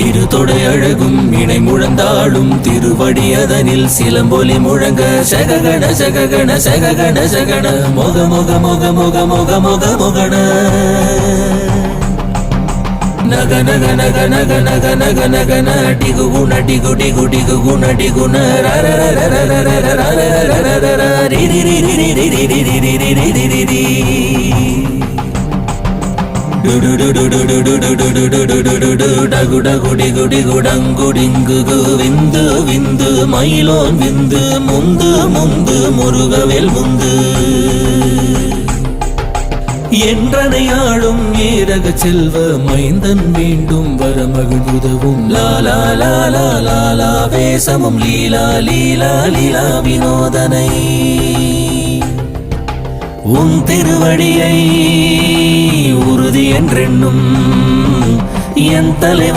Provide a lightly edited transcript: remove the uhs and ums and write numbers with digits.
இரு தொடை அழகும் இணை முழந்தாளும் திருவடி அதனில் சிலம்பொலி முழங்க சககண சககண சககண சகண மொக மொக மொக மொக மொக மொக மொகண நக நக நக நக நக நக நக நடிகு குண டிகு டிகு டிகு குண டிகுண விந்து விந்து மயிலோன் விந்து முந்து முந்து முருகவேல் முந்து என்றனையாளும் ஏரக செல்வ மைந்தன் வேண்டும் வரமகள் உதவும் லாலா லாலா லாலா வேசமும் லீலா லீலா லீலா வினோதனை உன் திருவடியை உறுதி என்றென்னும் என் தலைவை